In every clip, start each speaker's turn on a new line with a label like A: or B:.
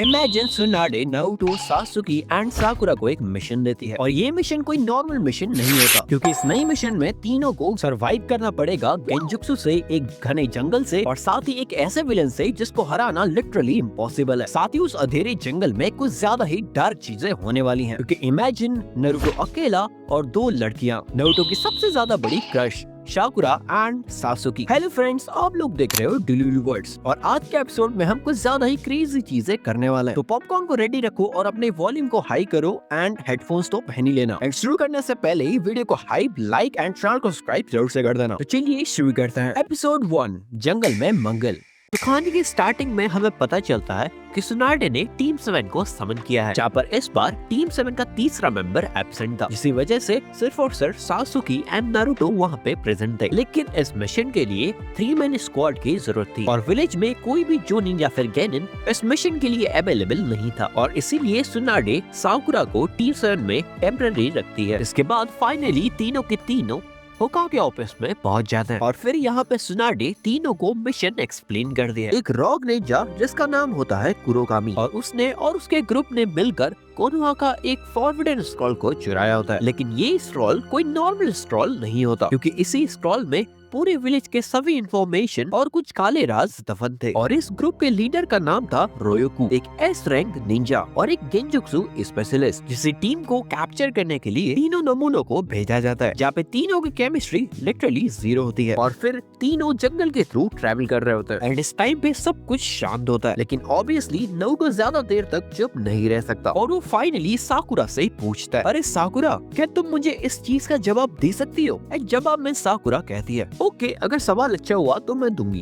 A: Imagine Tsunade Naruto Sasuke and Sakura को एक mission देती है और ये मिशन कोई नॉर्मल मिशन नहीं होता क्योंकि इस नई मिशन में तीनों को सरवाइव करना पड़ेगा गेंजुत्सु से, एक घने जंगल से और साथ ही एक ऐसे विलन से जिसको हराना लिटरली इम्पॉसिबल है। साथ ही उस अंधेरे जंगल में कुछ ज्यादा ही डार्क चीजें होने वाली हैं क्योंकि इमेजिन नारुतो अकेला और दो लड़कियां, नारुतो की सबसे ज्यादा बड़ी crush Sakura and Sasuke. Hello friends, आप लोग देख रहे हो डिलीवरी वर्ड्स और आज के एपिसोड में हम कुछ ज्यादा ही क्रेजी चीजें करने वाले हैं। तो पॉपकॉर्न को रेडी रखो और अपने वॉल्यूम को हाई करो एंड हेडफोन्स तो पहन ही लेना। एंड शुरू करने से पहले ही वीडियो को हाइप, लाइक एंड चैनल को सब्सक्राइब जरूर से कर देना। तो चलिए शुरू करते हैं। एपिसोड 1, जंगल में मंगल। तो कहानी की स्टार्टिंग में हमें पता चलता है कि सुनाडे ने टीम 7 को समन किया है, जहाँ पर इस बार टीम 7 का तीसरा मेंबर एब्सेंट था, जिसकी वजह से सिर्फ और सिर्फ सासुकी एंड नारुतो वहाँ पे प्रेजेंट थे। लेकिन इस मिशन के लिए 3 मैन स्क्वाड की जरूरत थी और विलेज में कोई भी जोनिन या फिर गेनिन इस मिशन के लिए अवेलेबल नहीं था और इसीलिए सुनाडे साकुरा को टीम 7 में टेम्पररी रखती है। इसके बाद फाइनली तीनों के तीनों होकागे ऑफिस में पहुंच जाते हैं और फिर यहाँ पे सुनाडे तीनों को मिशन एक्सप्लेन कर दिया। एक रॉग निंजा जिसका नाम होता है कुरोकामी और उसने और उसके ग्रुप ने मिलकर कोनोहा का एक फॉरबिडन स्क्रॉल को चुराया होता है। लेकिन ये स्क्रॉल कोई नॉर्मल स्क्रॉल नहीं होता क्योंकि इसी स्क्रॉल में पूरे विलेज के सभी इंफॉर्मेशन और कुछ काले राज दफन थे और इस ग्रुप के लीडर का नाम था रोयोकू, एक एस रैंक निंजा और एक गेंजुत्सु स्पेशलिस्ट, जिसे टीम को कैप्चर करने के लिए तीनों नमूनों को भेजा जाता है, जहाँ पे तीनों की केमिस्ट्री लिटरली 0 होती है और फिर तीनों जंगल के थ्रू ट्रैवल कर रहे होते हैं एंड इस टाइम पे सब कुछ शांत होता है। लेकिन ऑब्वियसली नारुतो ज्यादा देर तक चुप नहीं रह सकता और वो फाइनली साकुरा से पूछता है, अरे साकुरा, क्या तुम मुझे इस चीज का जवाब दे सकती हो? जवाब में साकुरा कहती है, ओके, अगर सवाल अच्छा हुआ तो मैं दूंगी।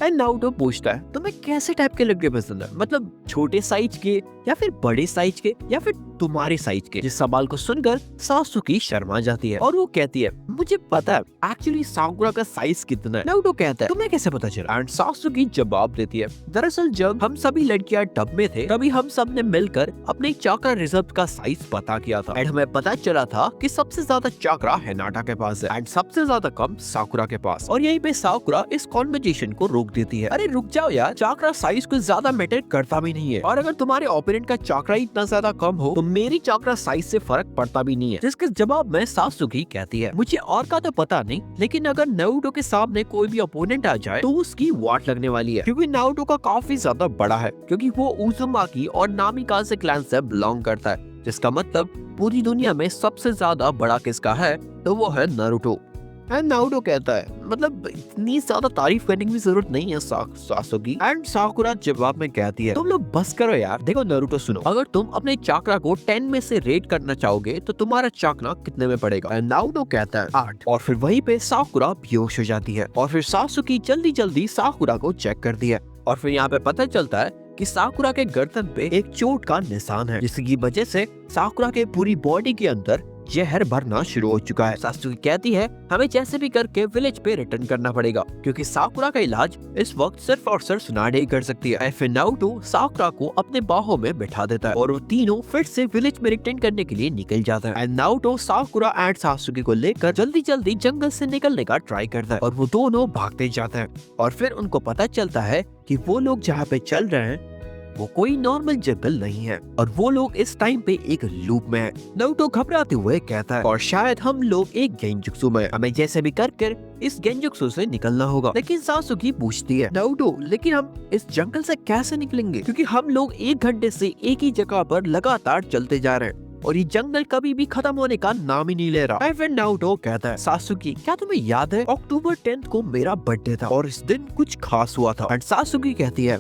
A: एंड नारुतो पूछता है, तुम्हें कैसे टाइप के लड़के पसंद है? मतलब छोटे साइज के या फिर बड़े साइज के या फिर तुम्हारे साइज के? जिस सवाल को सुनकर सासुकी शर्मा जाती है और वो कहती है, मुझे पता है एक्चुअली साकुरा का साइज कितना है। नारुतो कहता है, तुम्हें कैसे पता चला? एंड सासुकी जवाब देती है, दरअसल जब हम सभी लड़कियां टब में थे तभी हम सब ने मिलकर अपने चाकरा रिजर्व का साइज पता किया था एंड हमें पता चला था कि सबसे ज्यादा चाकरा हिनाटा के पास है एंड सबसे ज्यादा कम साकुरा के पास। और यहीं पे साकुरा इस कॉन्वर्सेशन को रोक देती है, अरे रुक जाओ यार, चाकरा साइज कुछ ज्यादा मैटर करता भी नहीं है और अगर तुम्हारे ओपोनेंट का चाकरा इतना ज्यादा कम हो तो मेरी चाकरा साइज से फर्क पड़ता भी नहीं है। जिसके जवाब में सासुकी कहती है, मुझे और का तो पता नहीं, लेकिन अगर नारुतो के सामने कोई भी ओपोनेंट आ जाए तो उसकी वाट लगने वाली है क्योंकि नारुतो का काफी ज्यादा बड़ा है क्योंकि वो उजुमाकी और नामिकाजे क्लैन से बिलोंग करता है, जिसका मतलब पूरी दुनिया में सबसे ज्यादा बड़ा किसका है तो वो है नारुतो। एंड नारुतो कहता है, मतलब इतनी ज्यादा तारीफ करने की भी जरूरत नहीं है सासुकी। एंड साकुरा जवाब में कहती है, तुम लोग बस करो यार, देखो नारुतो सुनो, अगर तुम अपने चाकरा को 10 में से रेट करना चाहोगे तो तुम्हारा चाकरा कितने में पड़ेगा? एंड नारुतो कहता है 8 और फिर वहीं पे साकुरा बेहोश हो जाती है और फिर सासुकी जल्दी जल्दी साकुरा को चेक करती है और फिर यहाँ पे पता चलता है कि साकुरा के गर्दन पे एक चोट का निशान है जिसकी वजह से साकुरा के पूरी बॉडी के अंदर जहर भरना शुरू हो चुका है। सासुकी कहती है, हमें जैसे भी करके विलेज पे रिटर्न करना पड़ेगा क्योंकि साकुरा का इलाज इस वक्त सिर्फ और सिर्फ सुनाडे ही कर सकती है। फिर नारुतो साकुरा को अपने बाहों में बैठा देता है और वो तीनों फिर से विलेज में रिटर्न करने के लिए निकल जाते हैं। नारुतो साकुरा एंड सासुकी को लेकर जल्दी जल्दी जंगल से निकलने का ट्राई करता है और वो दोनों भागते जाते हैं और फिर उनको पता चलता है कि वो लोग जहाँ पे चल रहे हैं वो कोई नॉर्मल जंगल नहीं है और वो लोग इस टाइम पे एक लूप में है। नारुतो घबराते हुए कहता है, और शायद हम लोग एक गेंजुत्सु में, हमें जैसे भी करके इस गेंजुत्सु से निकलना होगा। लेकिन सासुकी पूछती है, नारुतो, लेकिन हम इस जंगल से कैसे निकलेंगे क्योंकि हम लोग 1 घंटे से एक ही जगह पर लगातार चलते जा रहे हैं और ये जंगल कभी भी खत्म होने का नाम ही नहीं ले रहा। फिर नारुतो कहता है, सासुकी, क्या तुम्हें याद है अक्टूबर 10 को मेरा बर्थडे था और इस दिन कुछ खास हुआ था? एंड सासुकी कहती है,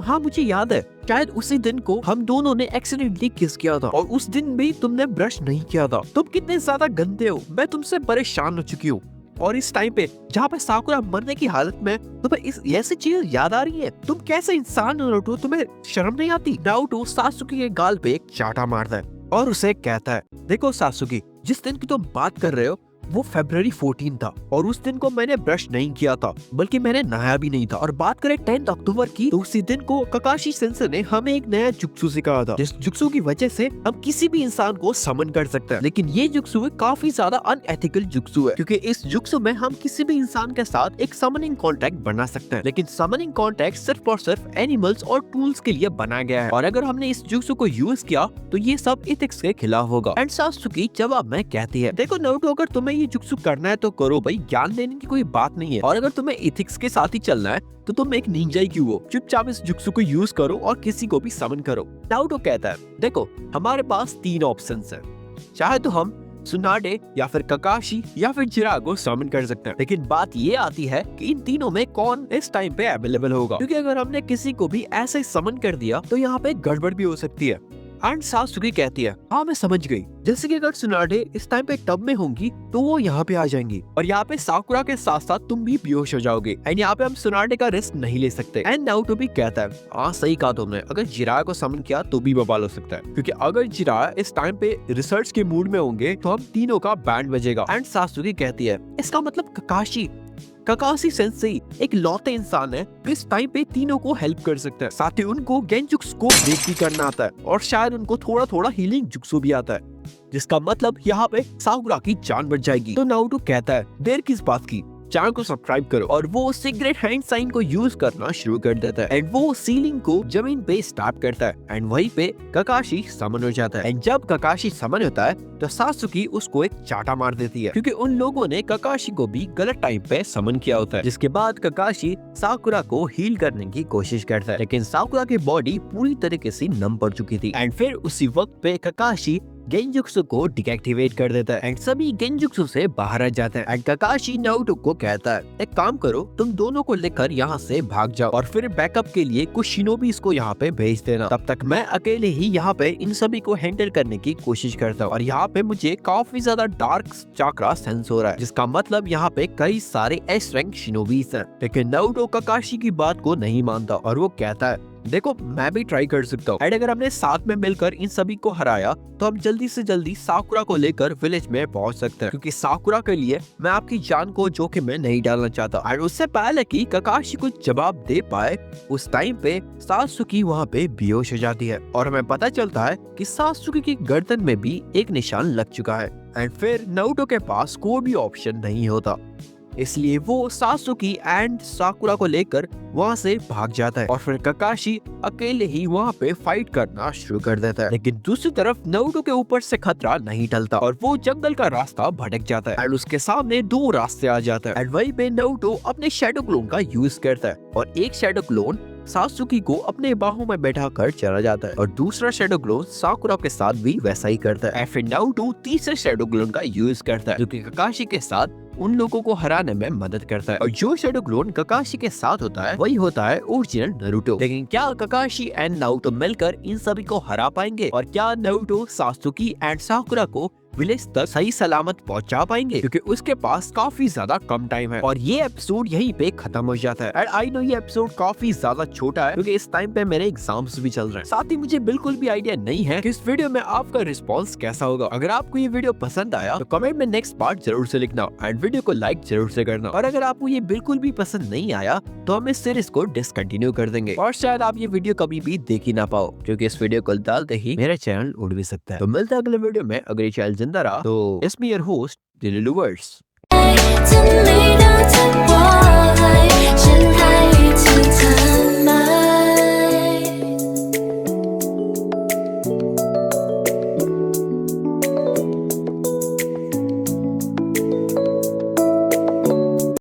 A: हाँ मुझे याद है, शायद उसी दिन को हम दोनों ने एक्सीडेंटली किस किया था और उस दिन भी तुमने ब्रश नहीं किया था। तुम कितने ज्यादा गंदे हो, मैं तुमसे परेशान हो चुकी हूँ। और इस टाइम पे जहाँ पे साकुरा मरने की हालत में तुम्हें इस ऐसी चीज याद आ रही है? तुम कैसे इंसान हो नारुतो, तुम्हें शर्म नहीं आती? नारुतो सासुकी के गाल पे एक चाटा मारता है और उसे कहता है, देखो सासुकी, जिस दिन की तुम बात कर रहे हो वो February 14 था और उस दिन को मैंने ब्रश नहीं किया था, बल्कि मैंने नहाया भी नहीं था। और बात करें 10 अक्टूबर की, तो उसी दिन को ककाशी सेंसेई ने हमें एक नया जुक्सु सिखाया था, जिस जुक्सु की वजह से हम किसी भी इंसान को समन कर सकते हैं। लेकिन ये जुक्सु काफी ज्यादा अनएथिकल जुक्सु है, क्योंकि इस जुक्सु में हम किसी भी इंसान के साथ एक समनिंग कॉन्ट्रैक्ट बना सकते हैं। लेकिन समनिंग कॉन्ट्रैक्ट सिर्फ और सिर्फ एनिमल्स और टूल्स के लिए बनाया गया है, और अगर हमने इस जुक्सु को यूज किया तो ये सब एथिक्स के खिलाफ होगा। एंड सात्सुकी जवाब में कहती है, देखो नारुतो, अगर तुम्हें ये जुक्सु करना है तो करो भाई, ज्ञान देने की कोई बात नहीं है। और अगर तुम्हें एथिक्स के साथ ही चलना है तो तुम एक निंजा ही क्यों हो, चुपचाप इस जुक्सु को यूज करो और किसी को भी समन करो। नारुतो कहता है, देखो हमारे पास 3 ऑप्शंस हैं, चाहे तो हम सुनाडे या फिर ककाशी या फिर जिरागो को समन कर सकते हैं। लेकिन बात ये आती है कि इन तीनों में कौन इस टाइम पे अवेलेबल होगा, क्योंकि अगर हमने किसी को भी ऐसे समन कर दिया तो यहाँ पे गड़बड़ भी हो सकती है। एंड सात्सुकी कहती है, हाँ मैं समझ गई, जैसे कि अगर सुनाडे इस टाइम पे टब में होंगी तो वो यहाँ पे आ जाएंगी, और यहाँ पे साकुरा के साथ साथ तुम भी बेहोश हो जाओगे, एंड यहाँ पे हम सुनाडे का रिस्क नहीं ले सकते। एंड नारुतो भी कहता है, हाँ सही कहा तुमने, अगर जिराया को समन किया तो भी बवाल हो सकता है, क्योंकि अगर जिराया इस टाइम पे रिसर्च के मूड में होंगे तो हम तीनों का बैंड बजेगा। एंड सात्सुकी कहती है, इसका मतलब ककाशी सेंसेई एक लौते इंसान है जो इस टाइम पे तीनों को हेल्प कर सकता है, साथ ही उनको गेंजुक्सु को ब्रेक भी करना आता है, और शायद उनको थोड़ा थोड़ा हीलिंग जुक्सु भी आता है, जिसका मतलब यहाँ पे साकुरा की जान बच जाएगी। तो नारुतो कहता है, देर किस बात की, चैनल को सब्सक्राइब करो, और वो सिगरेट हैंड साइन को यूज करना शुरू कर देता है, एंड वो सीलिंग को जमीन पे स्टैप करता है, एंड वहीं पे ककाशी समन हो जाता है। एंड जब ककाशी समन होता है तो सात्सुकी उसको एक चाटा मार देती है, क्योंकि उन लोगों ने ककाशी को भी गलत टाइम पे समन किया होता है। जिसके बाद ककाशी साकुरा को हील करने की कोशिश करता है, लेकिन साकुरा की बॉडी पूरी तरीके से नम पड़ चुकी थी। एंड फिर उसी वक्त पे ककाशी गेंजुक्सु को डिएक्टिवेट कर देता है, एंड सभी गेंजुक्सु से बाहर आ जाते हैं। एंड ककाशी नारुतो को कहता है, एक काम करो, तुम दोनों को लेकर यहाँ से भाग जाओ, और फिर बैकअप के लिए कुछ शिनोबी इसको यहाँ पे भेज देना, तब तक मैं अकेले ही यहाँ पे इन सभी को हैंडल करने की कोशिश करता हूँ। और यहाँ पे मुझे काफी ज्यादा डार्क चाक्रा सेंस हो रहा है, जिसका मतलब यहाँ पे कई सारे एस रैंक शिनोबीज हैं। लेकिन नारुतो ककाशी की बात को नहीं मानता, और वो कहता है, देखो मैं भी ट्राई कर सकता हूँ, एंड अगर हमने साथ में मिलकर इन सभी को हराया तो हम जल्दी से जल्दी साकुरा को लेकर विलेज में पहुंच सकते हैं, क्योंकि साकुरा के लिए मैं आपकी जान को जोखिम में नहीं डालना चाहता। और उससे पहले कि ककाशी को जवाब दे पाए, उस टाइम पे सात्सुकी वहाँ पे बेहोश हो जाती है, और हमें पता चलता है कि सात्सुकी की गर्दन में भी एक निशान लग चुका है। एंड फिर नारुतो के पास कोई भी ऑप्शन नहीं होता, इसलिए वो सात्सुकी एंड साकुरा को लेकर वहाँ से भाग जाता है, और फिर ककाशी अकेले ही वहाँ पे फाइट करना शुरू कर देता है। लेकिन दूसरी तरफ नारुतो के ऊपर से खतरा नहीं टलता, और वो जंगल का रास्ता भटक जाता है, एंड उसके सामने 2 रास्ते आ जाते हैं। एंड वहीं पे नारुतो अपने शैडो क्लोन का यूज करता है, और एक शैडो क्लोन सात्सुकी को अपने बाहों में बैठा कर चला जाता है, और दूसरा शैडो क्लोन साकुरा के साथ भी वैसा ही करता है। फिर नारुतो तीसरे शैडो क्लोन का यूज करता है, जो कि ककाशी के साथ उन लोगों को हराने में मदद करता है, और जो शैडो क्लोन ककाशी के साथ होता है वही होता है ओरिजिनल नारुतो। लेकिन क्या ककाशी एंड नारुतो मिलकर इन सभी को हरा पाएंगे, और क्या नारुतो सात्सुकी एंड साकुरा को विलेज तक सही सलामत पहुंचा पाएंगे, क्योंकि उसके पास काफी ज्यादा कम टाइम है। और ये एपिसोड यहीं पे खत्म हो जाता है। एंड आई नो ये एपिसोड काफी ज्यादा छोटा है, क्योंकि इस टाइम पे मेरे एग्जाम्स भी चल रहे हैं। साथ ही मुझे बिल्कुल भी आइडिया नहीं है कि इस वीडियो में आपका रिस्पॉन्स कैसा होगा। अगर आपको ये वीडियो पसंद आया तो कमेंट में नेक्स्ट पार्ट जरूर से लिखना, एंड वीडियो को लाइक जरूर से करना। और अगर आपको ये बिल्कुल भी पसंद नहीं आया तो हम इस सीरीज को डिसकंटिन्यू कर देंगे, और शायद आप ये वीडियो कभी भी देख ही ना पाओ, क्योंकि इस वीडियो को डालते ही मेरा चैनल उड़ भी सकता है। तो मिलता है अगले वीडियो में, अगर ये चैनल जिंदा रहा तो It's me, your host, Lily Luvers.